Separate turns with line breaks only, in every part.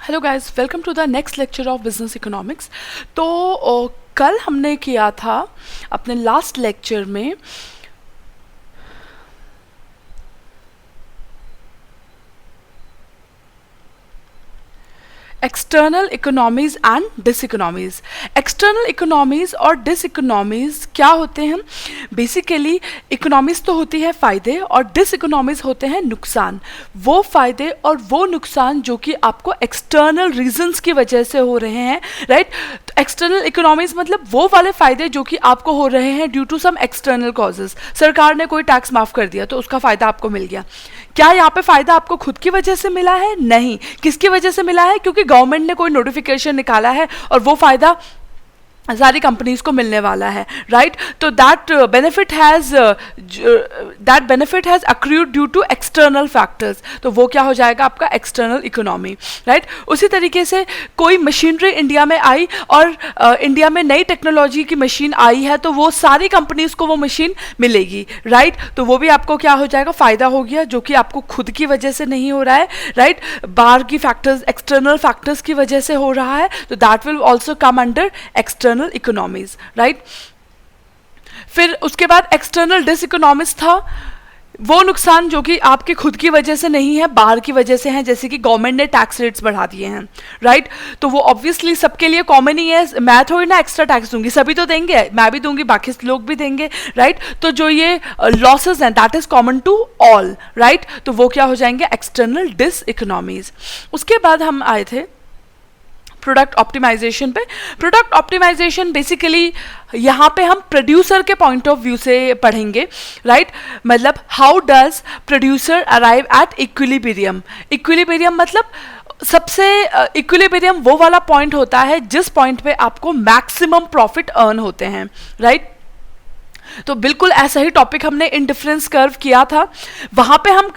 Hello guys, welcome to the next lecture of business economics. तो कल हमने किया था अपने लास्ट लेक्चर में external economies and diseconomies. External economies और डिसइकोनॉमीज क्या होते हैं? बेसिकली इकोनॉमीज तो होती है फ़ायदे और डिसइकोनॉमीज होते हैं नुकसान। वो फ़ायदे और वो नुकसान जो कि आपको एक्सटर्नल रीजंस की वजह से हो रहे हैं, राइट? तो एक्सटर्नल इकोनॉमीज मतलब वो वाले फ़ायदे जो कि आपको हो रहे हैं due to some external causes. सरकार ने कोई टैक्स माफ़ कर दिया तो उसका फ़ायदा आपको मिल गया। क्या यहाँ पे फ़ायदा आपको खुद की वजह से मिला है? नहीं। किसकी वजह से मिला है? क्योंकि गवर्नमेंट ने कोई नोटिफिकेशन निकाला है और वो फ़ायदा सारी कंपनीज को मिलने वाला है, राइट? तो that benefit has accrued due to external factors. तो वो क्या हो जाएगा? आपका एक्सटर्नल इकोनॉमी, राइट? उसी तरीके से कोई मशीनरी इंडिया में आई और इंडिया में नई टेक्नोलॉजी की मशीन आई है तो वो सारी कंपनीज को वो मशीन मिलेगी, राइट? तो वो भी आपको क्या हो जाएगा? फ़ायदा हो गया, जो कि आपको खुद की वजह से नहीं हो रहा है, राइट? बाहर की फैक्टर्स, एक्सटर्नल फैक्टर्स की वजह से हो रहा है। तो that will also come under external economies, right? फिर उसके बाद एक्सटर्नल डिसइकोनॉमीज था, वो नुकसान जो कि आपके खुद की वजह से नहीं है, बाहर की वजह से हैं, जैसे कि गवर्नमेंट ने टैक्स रेट्स बढ़ा दिए हैं, राइट? तो वो ऑब्वियसली सबके लिए कॉमन ही है। मैं थोड़ी ना एक्स्ट्रा टैक्स दूंगी, सभी तो देंगे, मैं भी दूंगी, बाकी लोग भी देंगे, राइट? तो जो ये लॉसेस हैं that is common to all, right? तो वो क्या हो जाएंगे? External diseconomies. उसके बाद हम आए थे प्रोडक्ट ऑप्टिमाइजेशन पे। प्रोडक्ट ऑप्टिमाइजेशन बेसिकली यहाँ पे हम प्रोड्यूसर के पॉइंट ऑफ व्यू से पढ़ेंगे, राइट? मतलब how does producer arrive at equilibrium. Equilibrium मतलब सबसे इक्विलिब्रियम वो वाला पॉइंट होता है जिस पॉइंट पे आपको मैक्सिमम प्रॉफिट अर्न होते हैं, राइट? तो बिल्कुल ऐसा ही टॉपिक हमने इंडिफरेंस कर्व किया था। वहां पे हम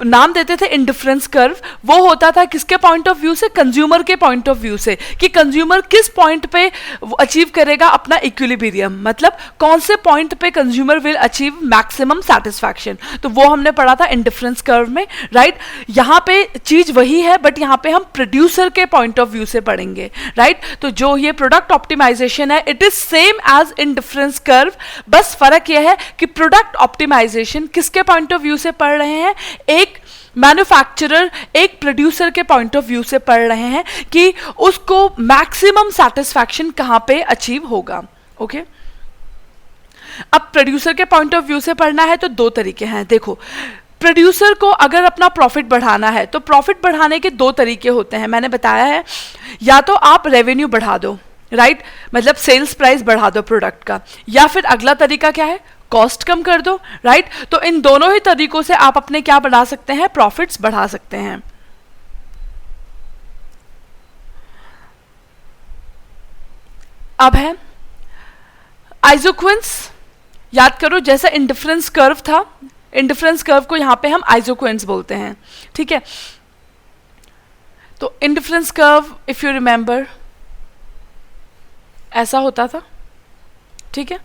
नाम देते थे इंडिफरेंस कर्व। वो होता था किसके पॉइंट ऑफ व्यू से? कंज्यूमर के पॉइंट ऑफ व्यू से, कि कंज्यूमर किस पॉइंट पे अचीव करेगा अपना इक्विलिब्रियम, मतलब कौन से पॉइंट पे consumer will achieve maximum satisfaction. तो वो हमने पढ़ा था इंडिफरेंस कर्व में, राइट? यहाँ पे चीज वही है बट यहाँ पे हम प्रोड्यूसर के पॉइंट ऑफ व्यू से पढ़ेंगे, राइट? तो जो ये प्रोडक्ट ऑप्टिमाइजेशन है it is same as indifference curve, बस फर्क यह है कि प्रोडक्ट ऑप्टिमाइजेशन किसके पॉइंट ऑफ व्यू से पढ़ रहे हैं? एक मैन्युफैक्चरर, एक प्रोड्यूसर के पॉइंट ऑफ व्यू से पढ़ रहे हैं कि उसको मैक्सिमम सैटिस्फैक्शन कहां पे अचीव होगा, ओके? अब प्रोड्यूसर के पॉइंट ऑफ व्यू से पढ़ना है तो दो तरीके हैं। देखो, प्रोड्यूसर को अगर अपना प्रॉफिट बढ़ाना है तो प्रॉफिट बढ़ाने के दो तरीके होते हैं, मैंने बताया है। या तो आप रेवेन्यू बढ़ा दो, राइट? मतलब सेल्स प्राइस बढ़ा दो प्रोडक्ट का, या फिर अगला तरीका क्या है? कॉस्ट कम कर दो, राइट? तो इन दोनों ही तरीकों से आप अपने क्या बढ़ा सकते हैं? प्रॉफिट्स बढ़ा सकते हैं। अब है आइसोक्विंस। याद करो, जैसा इंडिफरेंस कर्व था, इंडिफरेंस कर्व को यहां पे हम आइसोक्विंस बोलते हैं, ठीक है? तो indifference curve if you remember ऐसा होता था, ठीक है?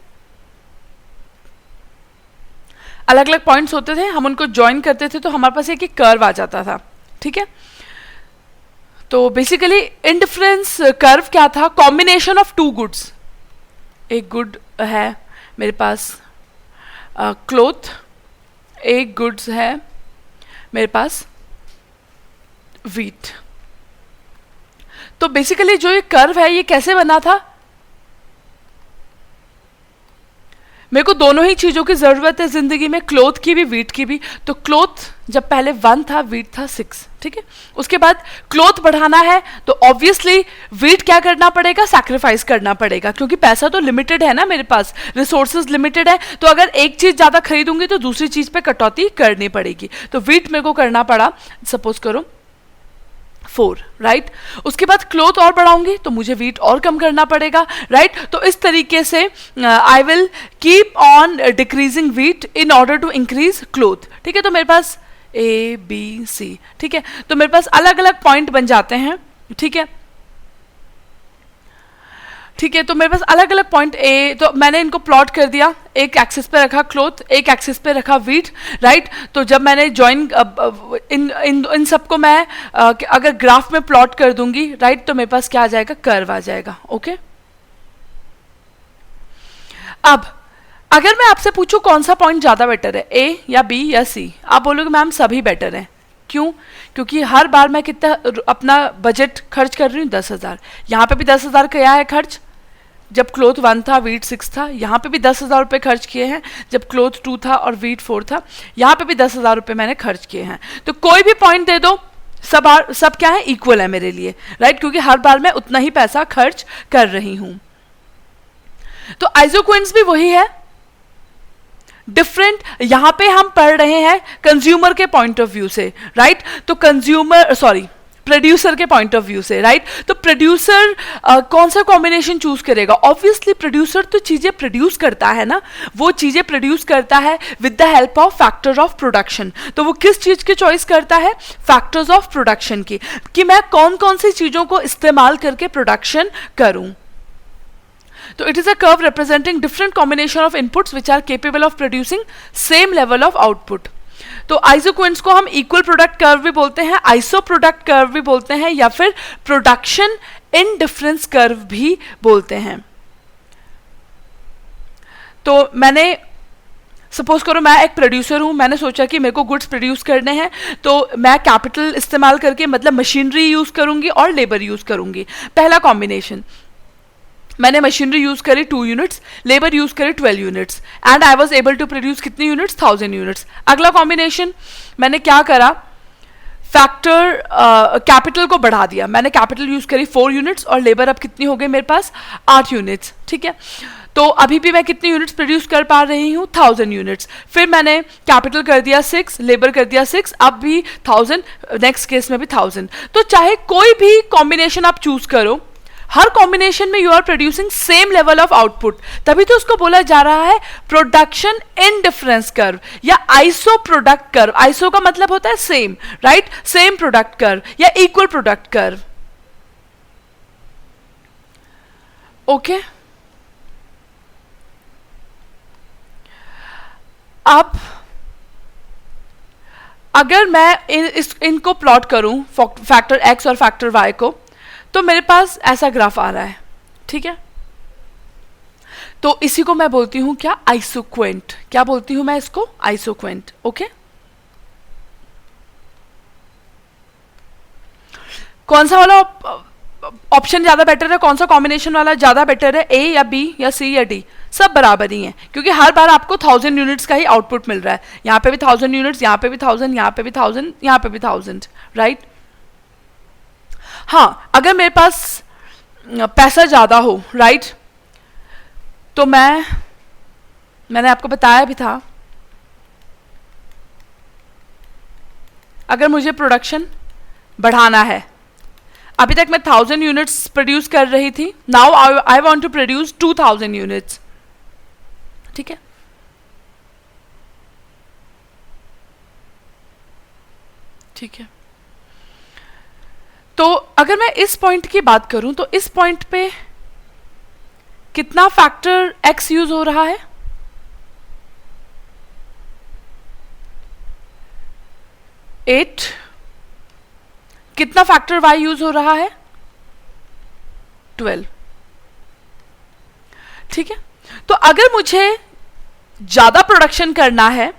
अलग अलग पॉइंट्स होते थे, हम उनको ज्वाइन करते थे तो हमारे पास एक कर्व आ जाता था, ठीक है? तो बेसिकली इंडिफरेंस कर्व क्या था? Combination of two goods. एक गुड है मेरे पास क्लोथ, एक गुड्स है मेरे पास व्हीट। तो बेसिकली जो ये कर्व है ये कैसे बना था? मेरे को दोनों ही चीजों की जरूरत है जिंदगी में, क्लोथ की भी व्हीट की भी। तो क्लोथ जब पहले 1 था, व्हीट था 6, ठीक है? उसके बाद क्लोथ बढ़ाना है तो ऑब्वियसली व्हीट क्या करना पड़ेगा? सैक्रिफाइस करना पड़ेगा, क्योंकि पैसा तो लिमिटेड है ना मेरे पास, रिसोर्सेज लिमिटेड है। तो अगर एक चीज ज्यादा खरीदूंगी तो दूसरी चीज पे कटौती करनी पड़ेगी। तो व्हीट मेरे को करना पड़ा, सपोज करो 4, राइट? उसके बाद क्लोथ और बढ़ाऊंगी तो मुझे व्हीट और कम करना पड़ेगा, राइट? तो इस तरीके से I will keep on decreasing wheat in order to increase cloth, ठीक है? तो मेरे पास ABC, ठीक है? तो मेरे पास अलग अलग पॉइंट बन जाते हैं, ठीक है? ठीक है, तो मेरे पास अलग अलग पॉइंट ए, तो मैंने इनको प्लॉट कर दिया, एक एक्सिस पे रखा क्लोथ, एक एक्सिस पे रखा वीट, राइट। तो जब मैंने ज्वाइन इन इन इन सबको मैं अगर ग्राफ में प्लॉट कर दूंगी, राइट, तो मेरे पास क्या आ जाएगा, कर्व आ जाएगा। ओके, अब अगर मैं आपसे पूछूं कौन सा पॉइंट ज्यादा बेटर है, ए या बी या सी, आप बोलोगे मैम सभी बेटर हैं। क्यों? क्योंकि हर बार मैं कितना अपना बजट खर्च कर रही हूँ, 10,000। यहाँ पे भी 10,000 किया है खर्च जब क्लोथ 1 था, वीट 6 था। यहाँ पे भी 10,000 रुपये खर्च किए हैं जब क्लोथ 2 था और वीट 4 था। यहाँ पे भी 10,000 रुपये मैंने खर्च किए हैं। तो कोई भी पॉइंट दे दो, सब क्या है, इक्वल है मेरे लिए, राइट, क्योंकि हर बार मैं उतना ही पैसा खर्च कर रही हूँ। तो आइसोक्विंस भी वही है, डिफरेंट। यहां पे हम पढ़ रहे हैं कंज्यूमर के पॉइंट ऑफ व्यू से, राइट। तो प्रोड्यूसर के पॉइंट ऑफ व्यू से, राइट। तो प्रोड्यूसर कौन सा कॉम्बिनेशन चूज करेगा? ऑब्वियसली प्रोड्यूसर तो चीजें प्रोड्यूस करता है ना, वो चीजें प्रोड्यूस करता है with the help of factor of production. तो वो किस चीज की चॉइस करता है? फैक्टर्स ऑफ प्रोडक्शन की, कि मैं कौन कौन सी चीजों को इस्तेमाल करके प्रोडक्शन करूं। So it is a curve representing different combination of inputs which are capable of producing same level of output. तो आइसोक्विंस को हम इक्वल प्रोडक्ट कर्व भी बोलते हैं, आइसो प्रोडक्ट कर्व भी बोलते हैं, या फिर प्रोडक्शन इन डिफरेंस कर्व भी बोलते हैं। तो मैंने सपोज करो मैं एक प्रोड्यूसर हूं, मैंने सोचा कि मेरे को गुड्स प्रोड्यूस करने हैं, तो मैं कैपिटल इस्तेमाल करके, मतलब मशीनरी यूज करूंगी और लेबर यूज करूंगी। पहला कॉम्बिनेशन, मैंने मशीनरी यूज करी 2 यूनिट्स, लेबर यूज करे 12 units, and I was able to produce कितनी यूनिट्स? 1000 यूनिट्स। अगला कॉम्बिनेशन, मैंने क्या करा, फैक्टर कैपिटल को बढ़ा दिया, मैंने कैपिटल यूज करी 4 यूनिट्स और लेबर अब कितनी हो गई मेरे पास? 8 यूनिट्स। ठीक है, तो अभी भी मैं कितनी यूनिट्स प्रोड्यूस कर पा रही हूँ? 1000 यूनिट्स। फिर मैंने कैपिटल कर दिया 6, लेबर कर दिया 6, अब भी 1000, नेक्स्ट केस में भी 1000। तो चाहे कोई भी कॉम्बिनेशन आप चूज करो, हर कॉम्बिनेशन में you are producing same level of output, तभी तो उसको बोला जा रहा है प्रोडक्शन इन डिफरेंस कर्व या आइसो प्रोडक्ट कर्व। आइसो का मतलब होता है same, right, same product curve या इक्वल प्रोडक्ट कर्व। ओके, अब अगर मैं इनको प्लॉट करूं, फैक्टर एक्स और फैक्टर वाई को, तो मेरे पास ऐसा ग्राफ आ रहा है। ठीक है, तो इसी को मैं बोलती हूं क्या? आइसोक्वेंट। क्या बोलती हूं मैं इसको? आइसोक्वेंट। ओके, कौन सा वाला ऑप्शन ज्यादा बेटर है, कौन सा कॉम्बिनेशन वाला ज्यादा बेटर है, ए या बी या सी या डी? सब बराबर ही है, क्योंकि हर बार आपको 1000 यूनिट्स का ही आउटपुट मिल रहा है। यहां पे भी 1000 यूनिट्स, यहां पे भी 1000, यहां पे भी 1000, यहां पे भी 1000, राइट। हाँ, अगर मेरे पास पैसा ज्यादा हो, राइट, तो मैंने आपको बताया भी था, अगर मुझे प्रोडक्शन बढ़ाना है, अभी तक मैं 1000 यूनिट्स प्रोड्यूस कर रही थी, now I want to produce 2000 units. ठीक है, ठीक है, तो अगर मैं इस पॉइंट की बात करूं, तो इस पॉइंट पे कितना फैक्टर एक्स यूज हो रहा है? 8। कितना फैक्टर वाई यूज हो रहा है? 12। ठीक है, तो अगर मुझे ज्यादा प्रोडक्शन करना है,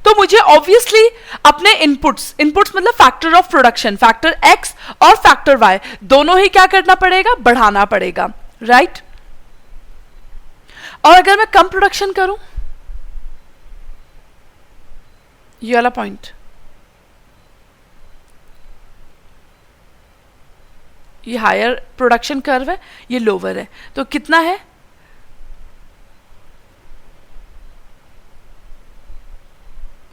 तो मुझे ऑब्वियसली अपने इनपुट्स मतलब factor of production, factor X और फैक्टर वाई, दोनों ही क्या करना पड़ेगा? बढ़ाना पड़ेगा, राइट। और अगर मैं कम प्रोडक्शन करूं, ये वाला पॉइंट, ये हायर प्रोडक्शन कर्व है, ये लोअर है, तो कितना है?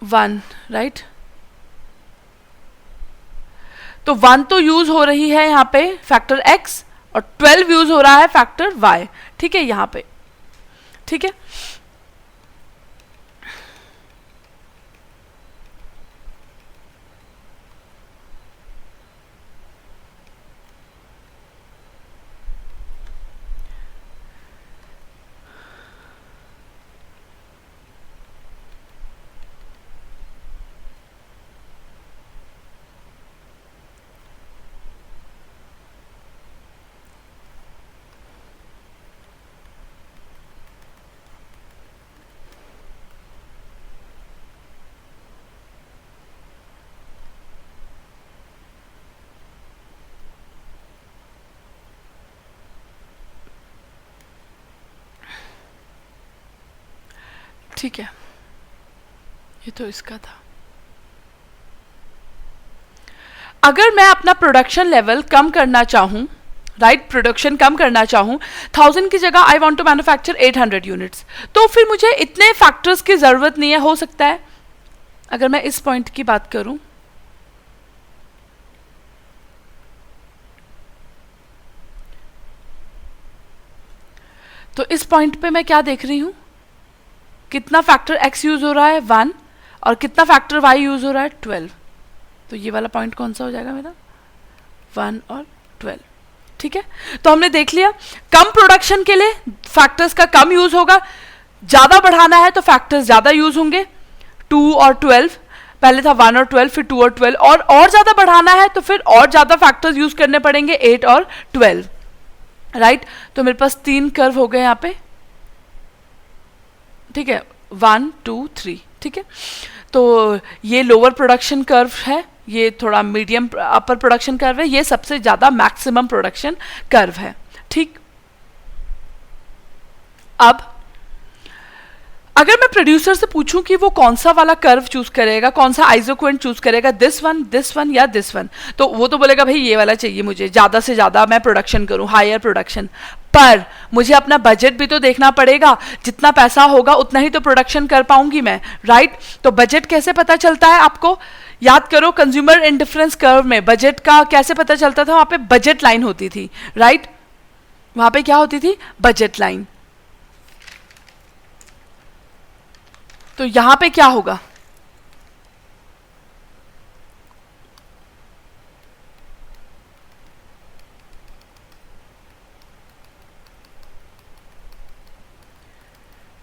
1, राइट। तो 1 तो यूज हो रही है यहां पे फैक्टर x और 12 यूज हो रहा है फैक्टर y। ठीक है, यहां पे, ठीक है। ठीक है, ये तो इसका था। अगर मैं अपना प्रोडक्शन लेवल कम करना चाहूँ, राइट, प्रोडक्शन कम करना चाहूँ, 1000 की जगह I want to manufacture 800 units, तो फिर मुझे इतने फैक्टर्स की ज़रूरत नहीं है, हो सकता है। अगर मैं इस पॉइंट की बात करूँ, तो इस पॉइंट पे मैं क्या देख रही हूँ, कितना फैक्टर x यूज़ हो रहा है 1, और कितना फैक्टर y यूज़ हो रहा है 12। तो ये वाला पॉइंट कौन सा हो जाएगा मेरा, 1 और 12। ठीक है, तो हमने देख लिया कम प्रोडक्शन के लिए फैक्टर्स का कम यूज होगा, ज्यादा बढ़ाना है तो फैक्टर्स ज्यादा यूज होंगे, 2 और 12। पहले था 1 और 12, फिर 2 और 12, और ज्यादा बढ़ाना है तो फिर और ज्यादा फैक्टर्स यूज करने पड़ेंगे, 8 और 12। राइट, तो मेरे पास 3 कर्व हो गए यहाँ पे। ठीक है, 1 2 3। ठीक है, तो ये लोअर प्रोडक्शन कर्व है, ये थोड़ा मीडियम अपर प्रोडक्शन कर्व है, ये सबसे ज्यादा मैक्सिमम प्रोडक्शन कर्व है। ठीक, अब अगर मैं प्रोड्यूसर से पूछूं कि वो कौन सा वाला कर्व चूज करेगा, कौन सा आइसोक्वेंट चूज करेगा, दिस वन या दिस वन, तो वो तो बोलेगा भाई ये वाला चाहिए मुझे, ज्यादा से ज्यादा मैं प्रोडक्शन करूं, हायर प्रोडक्शन। पर मुझे अपना बजट भी तो देखना पड़ेगा, जितना पैसा होगा उतना ही तो प्रोडक्शन कर पाऊंगी मैं, राइट। तो बजट कैसे पता चलता है आपको, याद करो कंज्यूमर इंडिफरेंस कर्व में बजट का कैसे पता चलता था, वहां पे बजट लाइन होती थी, राइट, वहां पे क्या होती थी, बजट लाइन। तो यहां पे क्या होगा,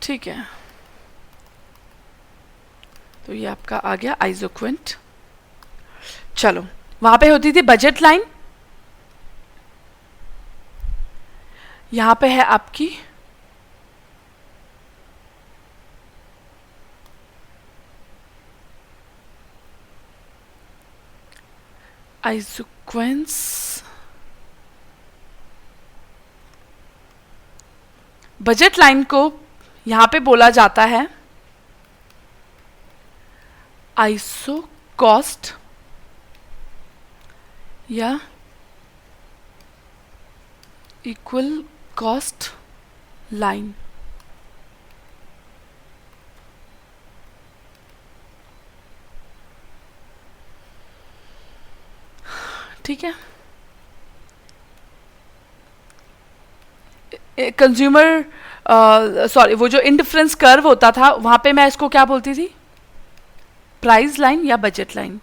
ठीक है, तो ये आपका आ गया आइसोक्वेंट। चलो, वहां पे होती थी बजट लाइन, यहां पे है आपकी आइसोक्वेंस। बजट लाइन को यहां पे बोला जाता है आइसो कॉस्ट या इक्वल कॉस्ट लाइन। ठीक है, कंज्यूमर सॉरी, वो जो इंडिफरेंस कर्व होता था वहां पे मैं इसको क्या बोलती थी, प्राइस लाइन या बजट लाइन।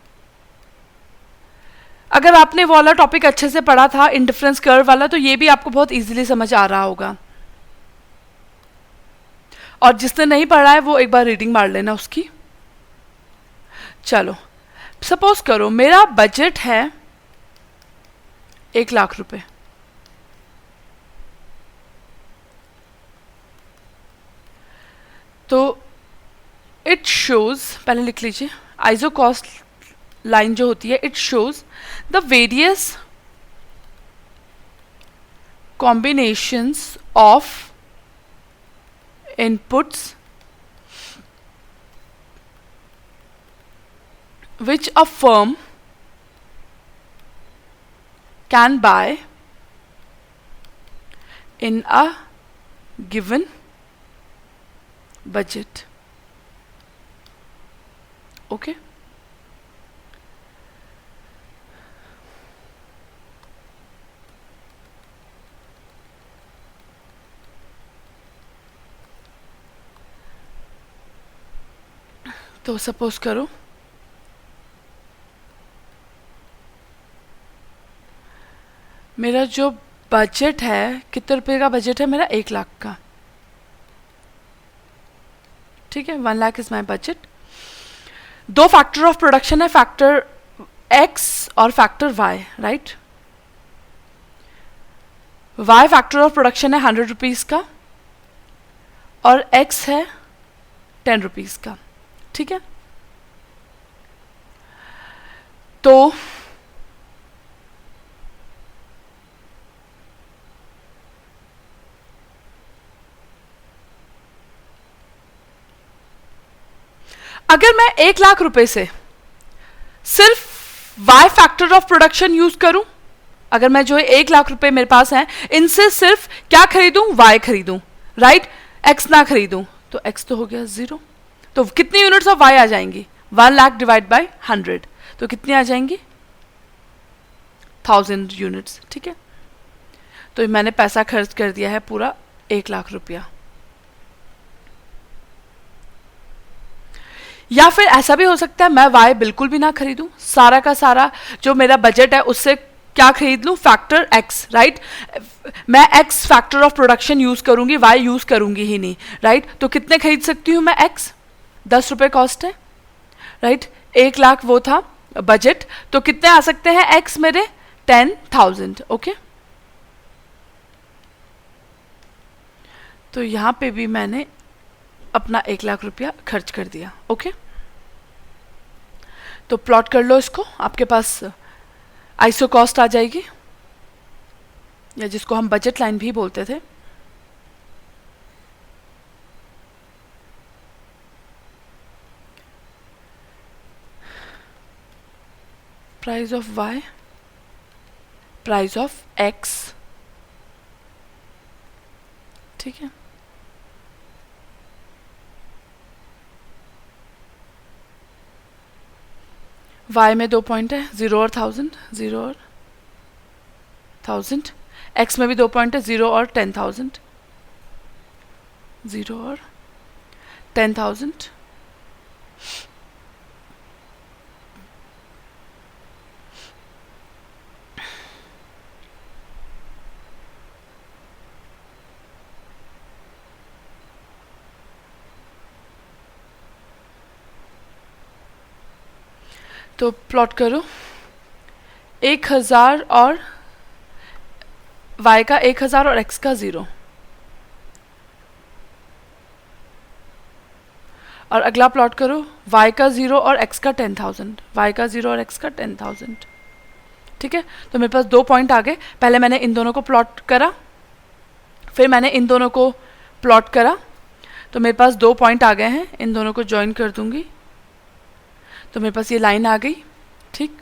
अगर आपने वो वाला टॉपिक अच्छे से पढ़ा था इंडिफरेंस कर्व वाला, तो ये भी आपको बहुत इजीली समझ आ रहा होगा, और जिसने नहीं पढ़ा है वो एक बार रीडिंग मार लेना उसकी। चलो, सपोज करो मेरा बजट है 1,00,000 रुपए, तो इट शोज, पहले लिख लीजिए, आइसो कॉस्ट लाइन जो होती है, it shows the various combinations of inputs which a firm can buy in a given budget. Okay, तो सपोज करो मेरा जो बजट है, कितने रुपए का बजट है मेरा, 1,00,000 का। ठीक है, 1,00,000 इज माई बजट। दो फैक्टर ऑफ प्रोडक्शन है, फैक्टर x और factor y, right. y factor of production है 100 रुपीज का और x है 10 रुपीज का। ठीक है, तो अगर मैं 1 लाख रुपए से सिर्फ y factor of production use करूं, अगर मैं जो है 1 लाख रुपए मेरे पास हैं, इनसे सिर्फ क्या खरीदूं, y खरीदूं, राइट, x ना खरीदूं, तो x तो हो गया 0। तो कितनी यूनिट्स ऑफ y आ जाएंगी, 1 लाख डिवाइड बाय 100, तो कितनी आ जाएंगी, 1000 यूनिट्स। ठीक है, तो मैंने पैसा खर्च कर दिया है पूरा 1 लाख रुपया। या फिर ऐसा भी हो सकता है मैं y बिल्कुल भी ना खरीदूं, सारा का सारा जो मेरा बजट है उससे क्या खरीद लूं, फैक्टर x, राइट, मैं x factor of production use करूंगी, y यूज करूंगी ही नहीं, राइट। तो कितने खरीद सकती हूं मैं x, 10 रुपए कॉस्ट है, राइट, 1 लाख वो था बजट, तो कितने आ सकते हैं x मेरे, 10,000। ओके, तो यहां पे भी मैंने अपना 1 लाख रुपया खर्च कर दिया। ओके, तो प्लॉट कर लो इसको, आपके पास आइसो कॉस्ट आ जाएगी, या जिसको हम बजट लाइन भी बोलते थे। Price of y, price of x, ठीक है, y में 2 पॉइंट है, 0 और 1000, 0 और 1000, x में भी 2 पॉइंट है, 0 और 10,000, 0 और 10,000, तो प्लॉट करो 1000 और y का 1000 और x का 0, और अगला प्लॉट करो y का 0 और x का 10,000, y का 0 और x का 10,000। ठीक है, तो मेरे पास 2 पॉइंट आ गए, पहले मैंने इन दोनों को प्लॉट करा, फिर मैंने इन दोनों को प्लॉट करा, तो मेरे पास 2 पॉइंट आ गए हैं, इन दोनों को ज्वाइन कर दूंगी, तो मेरे पास ये लाइन आ गई। ठीक,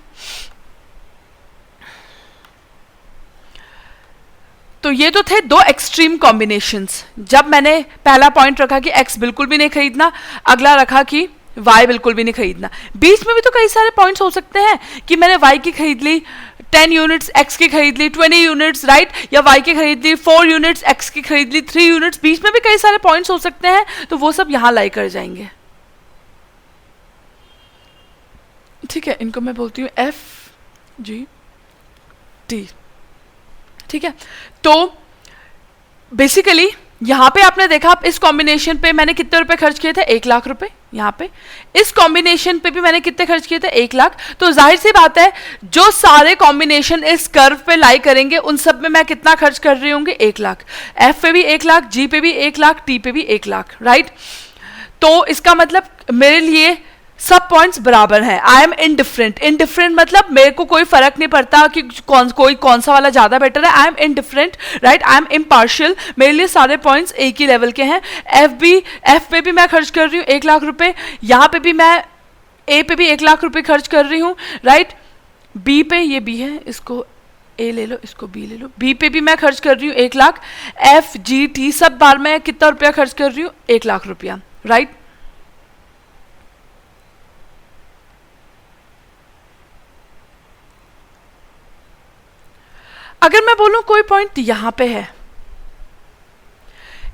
तो ये तो थे 2 एक्सट्रीम कॉम्बिनेशंस। जब मैंने पहला पॉइंट रखा कि x बिल्कुल भी नहीं खरीदना, अगला रखा कि y बिल्कुल भी नहीं खरीदना। बीच में भी तो कई सारे पॉइंट्स हो सकते हैं कि मैंने y की खरीद ली 10 यूनिट्स, x की खरीद ली 20 यूनिट्स, राइट, या y की खरीद ली 4 यूनिट्स, x की खरीद ली 3 यूनिट्स। बीच में भी कई सारे पॉइंट्स हो सकते हैं, तो वो सब यहां लाई कर जाएंगे। ठीक है, इनको मैं बोलती हूँ एफ जी टी। ठीक है, तो बेसिकली यहां पे आपने देखा, आप इस कॉम्बिनेशन पे मैंने कितने रुपए खर्च किए थे, 1 लाख रुपए। यहाँ पे इस कॉम्बिनेशन पे भी मैंने कितने खर्च किए थे, 1 लाख। तो जाहिर सी बात है जो सारे कॉम्बिनेशन इस कर्व पे लाई करेंगे उन सब में मैं कितना खर्च कर रही होंगी, 1 लाख। एफ पे भी 1 लाख, जी पे भी 1 लाख, टी पे भी 1 लाख, राइट। तो इसका मतलब मेरे लिए सब पॉइंट्स बराबर हैं। I am indifferent. इनडिफरेंट मतलब मेरे को कोई फर्क नहीं पड़ता कि कौन सा वाला ज्यादा बेटर है। I am indifferent, right, I am impartial. मेरे लिए सारे पॉइंट्स एक ही लेवल के हैं। एफ पे भी मैं खर्च कर रही हूँ 1 लाख रुपए, यहाँ पे भी मैं ए पे भी 1 लाख रुपए खर्च कर रही हूँ, राइट। बी पे, ये बी है, इसको ए ले लो, इसको बी ले लो। बी पे भी मैं खर्च कर रही हूँ 1 लाख। एफ जी टी सब बार मैं कितना रुपया खर्च कर रही हूँ, 1 लाख रुपया, राइट। अगर मैं बोलूं कोई पॉइंट यहां पे है,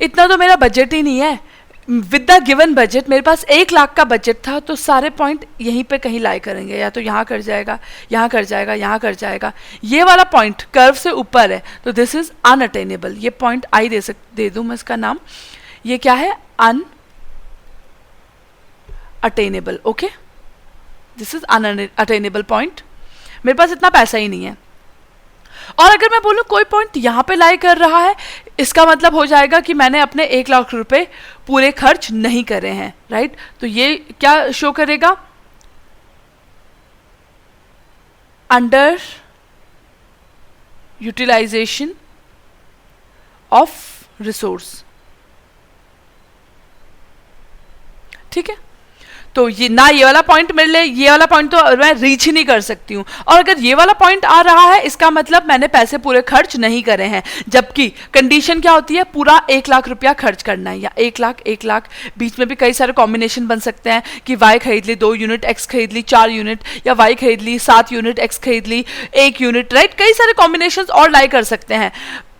इतना तो मेरा बजट ही नहीं है। विद द गिवन बजट मेरे पास 1 लाख का बजट था, तो सारे पॉइंट यहीं पे कहीं लाई करेंगे, या तो यहां कर जाएगा, यहां कर जाएगा, यहां कर जाएगा। ये वाला पॉइंट कर्व से ऊपर है, तो दिस इज अनअटेनेबल। ये पॉइंट आई दे दूं मैं इसका नाम, ये क्या है, unattainable. Okay, this is unattainable point. मेरे पास इतना पैसा ही नहीं है। और अगर मैं बोलूं कोई पॉइंट यहां पे लाई कर रहा है, इसका मतलब हो जाएगा कि मैंने अपने 1 लाख रुपए पूरे खर्च नहीं करे हैं, राइट। तो ये क्या शो करेगा, अंडर यूटिलाइजेशन ऑफ रिसोर्स। ठीक है, तो ये ना, ये वाला पॉइंट मेरे लिए, ये वाला पॉइंट तो मैं रीच ही नहीं कर सकती हूँ। और अगर ये वाला पॉइंट आ रहा है, इसका मतलब मैंने पैसे पूरे खर्च नहीं करे हैं। जबकि कंडीशन क्या होती है, पूरा 1 लाख रुपया खर्च करना है, या 1 लाख, बीच में भी कई सारे कॉम्बिनेशन बन सकते हैं कि वाई खरीद ली 2 यूनिट, एक्स खरीद ली 4 यूनिट, या वाई खरीद ली 7 यूनिट, एक्स खरीद ली 1 यूनिट, राइट। कई सारे कॉम्बिनेशन और लाई कर सकते हैं,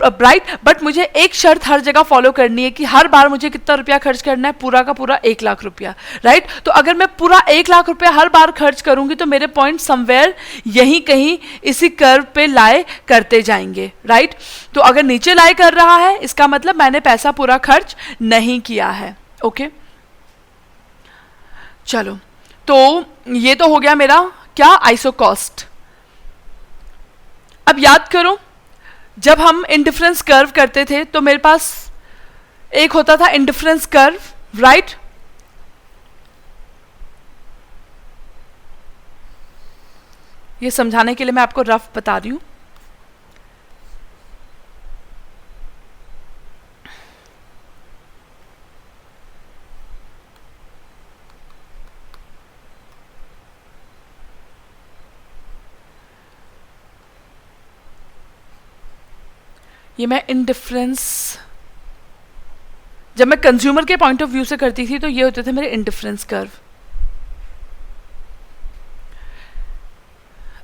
राइट। बट मुझे एक शर्त हर जगह फॉलो करनी है कि हर बार मुझे कितना रुपया खर्च करना है, पूरा का पूरा 1 लाख रुपया, राइट। तो अगर मैं पूरा 1 लाख रुपया हर बार खर्च करूंगी तो मेरे पॉइंट समवेयर यहीं कहीं इसी कर्व पे लाए करते जाएंगे, राइट। तो अगर नीचे लाए कर रहा है, इसका मतलब मैंने पैसा पूरा खर्च नहीं किया है। ओके, चलो, तो ये तो हो गया मेरा क्या, आइसो कॉस्ट। अब याद करो, जब हम इंडिफरेंस कर्व करते थे तो मेरे पास एक होता था इंडिफरेंस कर्व, राइट। ये समझाने के लिए मैं आपको रफ बता रही हूं। ये मैं इंडिफरेंस, जब मैं कंज्यूमर के पॉइंट ऑफ व्यू से करती थी तो ये होते थे मेरे indifference curve.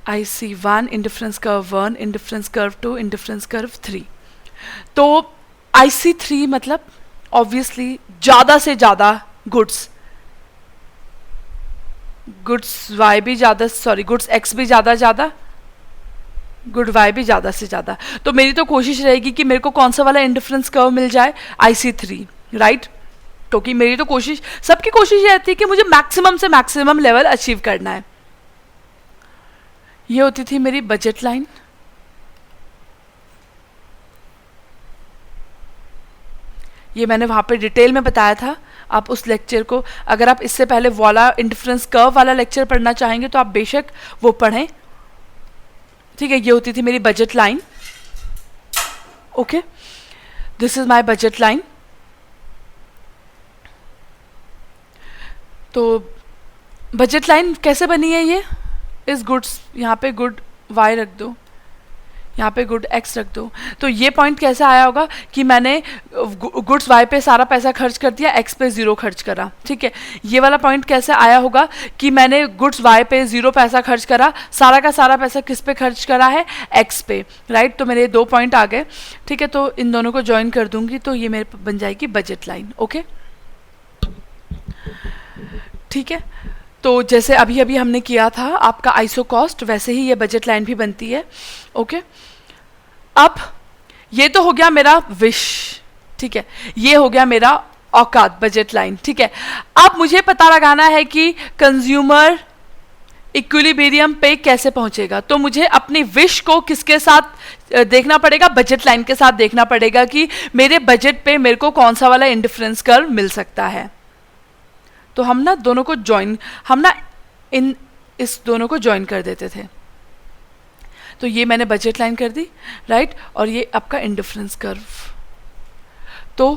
IC1 indifference curve 1, indifference curve 2, indifference curve 3। तो IC3 मतलब ऑब्वियसली ज्यादा से ज्यादा गुड्स Y भी ज्यादा, सॉरी गुड्स X भी ज्यादा, गुड वाई भी ज्यादा से ज्यादा। तो मेरी तो कोशिश रहेगी कि मेरे को कौन सा वाला इंडिफरेंस कर्व मिल जाए, IC3, राइट। क्योंकि मेरी तो कोशिश, सबकी कोशिश ये रहती है कि मुझे मैक्सिमम से मैक्सिमम लेवल अचीव करना है। ये होती थी मेरी बजट लाइन। ये मैंने वहां पे डिटेल में बताया था। आप उस लेक्चर को, अगर आप इससे पहले वाला इंडिफरेंस कर्व वाला लेक्चर पढ़ना चाहेंगे तो आप बेशक वो पढ़ें, ठीक है। ये होती थी मेरी budget line. Okay, this is my budget line. तो बजट लाइन कैसे बनी है, ये इस गुड्स, यहाँ पे गुड वाई रख दो, यहाँ पे गुड एक्स रख दो। तो ये पॉइंट कैसे आया होगा कि मैंने गुड्स वाई पे सारा पैसा खर्च कर दिया, एक्स पे 0 खर्च करा, ठीक है। ये वाला पॉइंट कैसे आया होगा कि मैंने गुड्स वाई पे 0 पैसा खर्च करा, सारा का सारा पैसा किस पे खर्च करा है, एक्स पे, राइट। तो मेरे 2 पॉइंट आ गए, ठीक है। तो इन दोनों को ज्वाइन कर दूंगी तो ये मेरे बन जाएगी बजट लाइन। ओके, ठीक है। तो जैसे अभी अभी हमने किया था आपका आइसो कॉस्ट, वैसे ही ये बजट लाइन भी बनती है। ओके, अब ये तो हो गया मेरा विश, ठीक है। ये हो गया मेरा औकात, बजट लाइन, ठीक है। अब मुझे पता लगाना है कि कंज्यूमर इक्विलिब्रियम पे कैसे पहुंचेगा। तो मुझे अपनी विश को किसके साथ देखना पड़ेगा, बजट लाइन के साथ देखना पड़ेगा कि मेरे बजट पे मेरे को कौन सा वाला इंडिफरेंस कर्व मिल सकता है। तो हम ना दोनों को ज्वाइन, हम ना इस दोनों को ज्वाइन कर देते थे। तो ये मैंने बजट लाइन कर दी, राइट। और ये आपका इंडिफरेंस कर्व। तो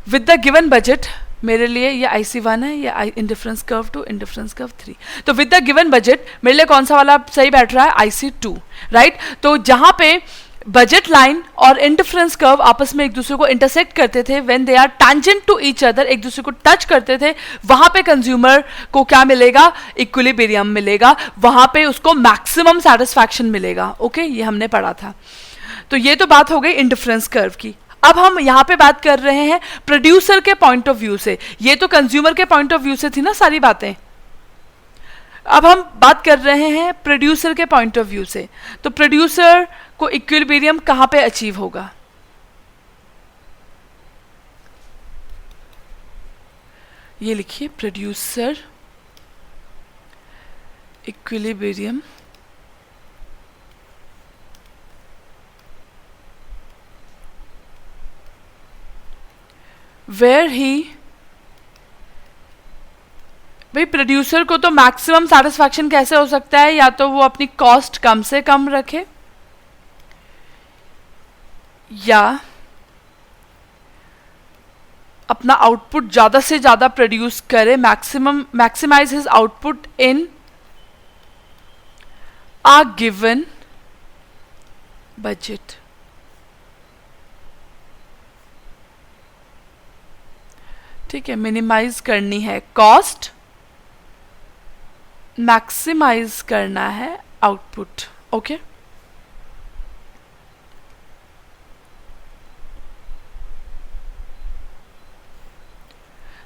विद द गिवन बजट मेरे लिए ये IC1 है, ये इंडिफरेंस कर्व 2, इंडिफरेंस कर्व 3। तो विद द गिवन बजट मेरे लिए कौन सा वाला सही बैठ रहा है, IC2, राइट। तो जहां पे बजट लाइन और इंडिफरेंस कर्व आपस में एक दूसरे को इंटरसेक्ट करते थे, when they are tangent to each other, एक दूसरे को टच करते थे, वहां पे कंज्यूमर को क्या मिलेगा, इक्विलिब्रियम मिलेगा, वहां पे उसको मैक्सिमम सेटिस्फैक्शन मिलेगा। ओके, ये हमने पढ़ा था। तो ये तो बात हो गई इंडिफरेंस कर्व की। अब हम यहां पे बात कर रहे हैं प्रोड्यूसर के पॉइंट ऑफ व्यू से। ये तो कंज्यूमर के पॉइंट ऑफ व्यू से थी ना सारी बातें। अब हम बात कर रहे हैं प्रोड्यूसर के पॉइंट ऑफ व्यू से। तो प्रोड्यूसर को इक्विलिब्रियम कहां पे अचीव होगा, ये लिखिए, प्रोड्यूसर इक्विलिब्रियम वेयर ही, भाई प्रोड्यूसर को तो मैक्सिमम सेटिस्फैक्शन कैसे हो सकता है, या तो वो अपनी कॉस्ट कम से कम रखे, या अपना आउटपुट ज़्यादा से ज़्यादा प्रोड्यूस करे, maximise his output in a given budget. ठीक है, मिनिमाइज करनी है कॉस्ट, मैक्सिमाइज करना है आउटपुट। ओके,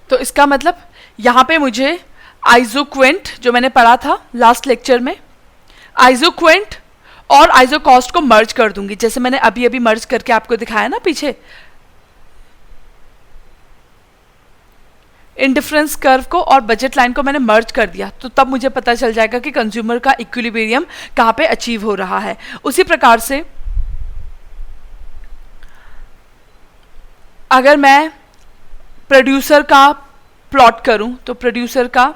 तो इसका मतलब यहां पे मुझे आइसोक्वेंट जो मैंने पढ़ा था लास्ट लेक्चर में, आइसोक्वेंट और आइसोकॉस्ट को मर्ज कर दूंगी, जैसे मैंने अभी अभी मर्ज करके आपको दिखाया ना पीछे, इंडिफरेंस कर्व को और बजट लाइन को मैंने मर्ज कर दिया, तो तब मुझे पता चल जाएगा कि कंज्यूमर का इक्विलिब्रियम कहां पे अचीव हो रहा है। उसी प्रकार से अगर मैं प्रोड्यूसर का प्लॉट करूं तो प्रोड्यूसर का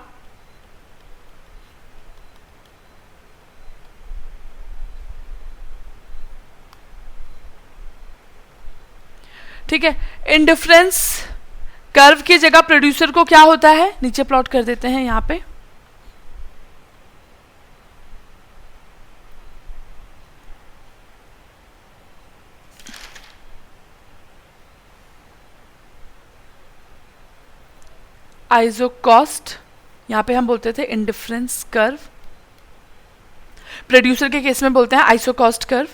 ठीक है, इंडिफरेंस कर्व की जगह प्रोड्यूसर को क्या होता है, नीचे प्लॉट कर देते हैं यहां पे, आइसोकॉस्ट, यहां पे हम बोलते थे इंडिफरेंस कर्व, प्रोड्यूसर के केस में बोलते हैं आइसोकॉस्ट कर्व।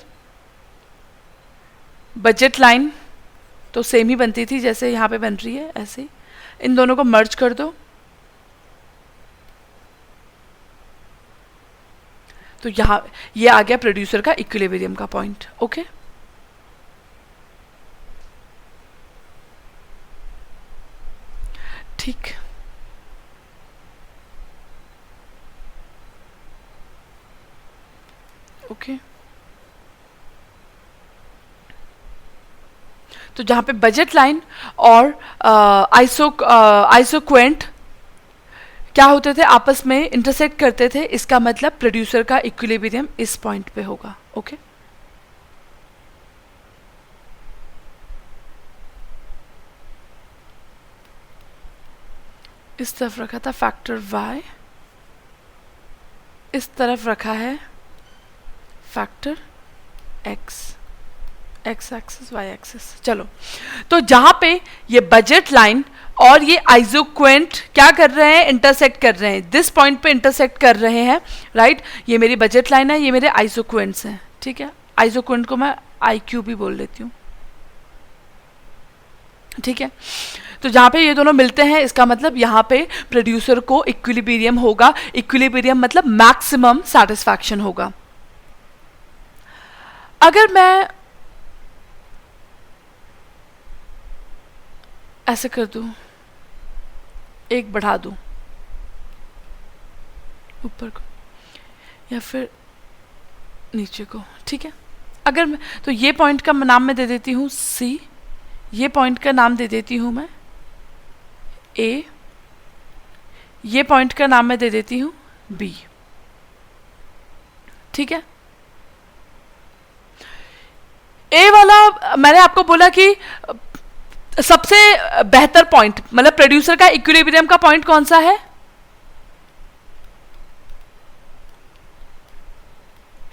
बजट लाइन तो सेम ही बनती थी जैसे यहां पे बन रही है, ऐसे इन दोनों को मर्ज कर दो, तो यहां ये आ गया प्रोड्यूसर का इक्विलिब्रियम का पॉइंट। ओके, ठीक, ओके, तो जहां पे बजट लाइन और आइसोक्वेंट क्या होते थे, आपस में इंटरसेक्ट करते थे, इसका मतलब प्रोड्यूसर का इक्विलिब्रियम इस पॉइंट पे होगा। ओके, इस तरफ रखा था फैक्टर y, इस तरफ रखा है factor x, x axis y axis. चलो, तो जहां पे ये बजट लाइन और ये आइसोक्वेंट क्या कर रहे हैं, इंटरसेक्ट कर रहे हैं, दिस पॉइंट पे इंटरसेक्ट कर रहे हैं, राइट। ये मेरी बजट लाइन है, ये मेरे आइसोक्वेंट्स हैं। ठीक है, आइसोक्वेंट को मैं IQ भी बोल लेती हूँ। ठीक है, तो जहां पे ये दोनों मिलते हैं, इसका मतलब यहां पे प्रोड्यूसर को इक्विलिब्रियम होगा। इक्विलिब्रियम मतलब मैक्सिमम सैटिस्फैक्शन होगा। अगर मैं ऐसे कर दूं, एक बढ़ा दूं ऊपर को या फिर नीचे को, ठीक है, अगर मैं तो ये पॉइंट का नाम मैं दे देती हूं C, ये पॉइंट का नाम दे देती हूं मैं A, ये पॉइंट का नाम मैं दे देती हूं B। ठीक है, A वाला मैंने आपको बोला कि सबसे बेहतर पॉइंट, मतलब प्रोड्यूसर का इक्विलिब्रियम का पॉइंट कौन सा है,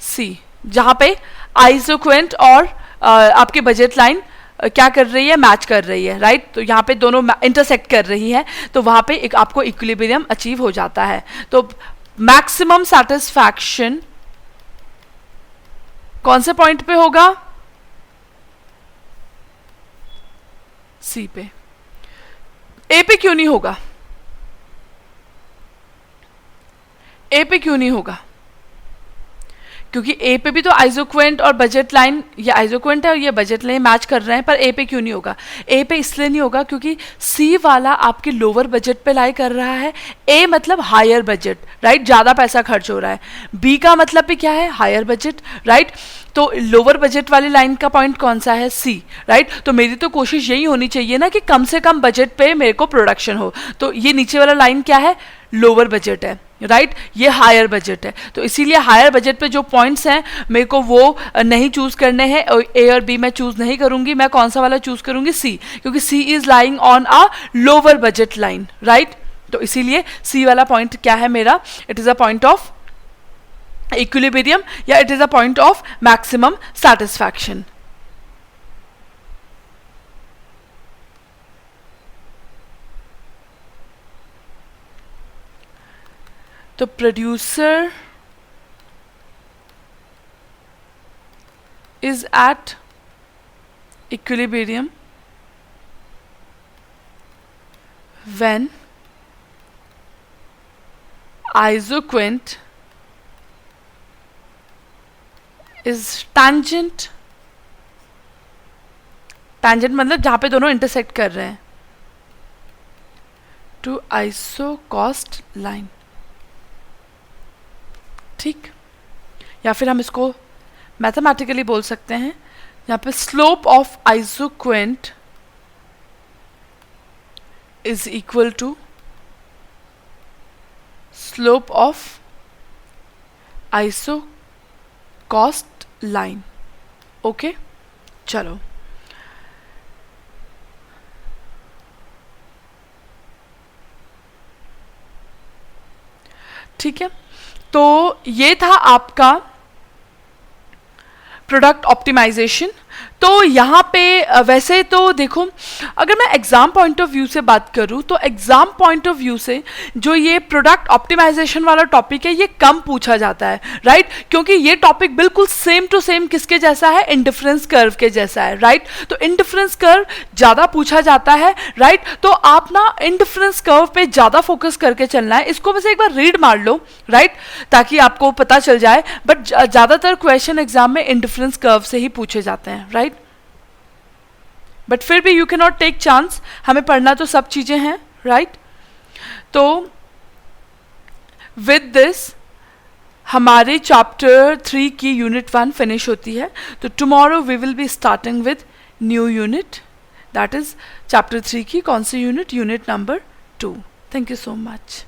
C, जहां पे आइसोक्वेंट और आपके बजट लाइन क्या कर रही है, मैच कर रही है, राइट। तो यहाँ पे दोनों इंटरसेक्ट कर रही है, तो वहां पे एक आपको इक्विलिब्रियम अचीव हो जाता है। तो मैक्सिमम सैटिस्फैक्शन कौन से पॉइंट पे होगा, C पे। A पे क्यों नहीं होगा, A पे क्यों नहीं होगा, क्योंकि A पे भी तो आइसोक्वेंट और बजट लाइन, ये आइसोक्वेंट है और ये बजट लाइन मैच कर रहे हैं, पर A पे क्यों नहीं होगा। A पे इसलिए नहीं होगा क्योंकि C वाला आपके लोअर बजट पे लाई कर रहा है, A मतलब हायर बजट, राइट, ज़्यादा पैसा खर्च हो रहा है। B का मतलब भी क्या है, हायर बजट, राइट। तो लोअर बजट वाली लाइन का पॉइंट कौन सा है, C, राइट। तो मेरी तो कोशिश यही होनी चाहिए ना कि कम से कम बजट पे मेरे को प्रोडक्शन हो। तो ये नीचे वाला लाइन क्या है, लोअर बजट है, राइट, ये हायर बजट है, तो इसीलिए हायर बजट पे जो पॉइंट्स हैं मेरे को वो नहीं चूज करने हैं, ए और बी मैं चूज नहीं करूंगी, मैं कौन सा वाला चूज करूंगी, सी, क्योंकि C is lying on a lower budget line, right. तो इसीलिए सी वाला पॉइंट क्या है मेरा, it is a point of equilibrium या it is a point of maximum satisfaction. तो producer is at equilibrium when isoquant is tangent, tangent मतलब जहां पे दोनों इंटरसेक्ट कर रहे हैं, to isocost line, ठीक। या फिर हम इसको मैथमेटिकली बोल सकते हैं, यहाँ पे slope of isoquant is equal to slope of isocost line. Okay, चलो ठीक है, तो ये था आपका प्रोडक्ट ऑप्टिमाइजेशन। तो यहाँ पे वैसे तो देखो, अगर मैं एग्जाम पॉइंट ऑफ व्यू से बात करूँ तो एग्जाम पॉइंट ऑफ व्यू से जो ये प्रोडक्ट ऑप्टिमाइजेशन वाला टॉपिक है ये कम पूछा जाता है, राइट, क्योंकि ये टॉपिक बिल्कुल सेम टू सेम किसके जैसा है, इंडिफरेंस कर्व के जैसा है, राइट। तो इंडिफरेंस कर्व ज़्यादा पूछा जाता है, राइट। तो आप ना इंडिफरेंस कर्व पे ज़्यादा फोकस करके चलना है, इसको बस एक बार रीड मार लो, राइट, ताकि आपको पता चल जाए। बट ज़्यादातर क्वेश्चन एग्जाम में इंडिफरेंस कर्व से ही पूछे जाते हैं, राइट। बट फिर भी you can not take chance, हमें पढ़ना तो सब चीजें हैं, राइट। तो विद दिस हमारे चैप्टर 3 की यूनिट 1 फिनिश होती है। तो tomorrow we will be starting with new unit, that is chapter 3 की कौन सी unit, unit number 2। Thank you so much.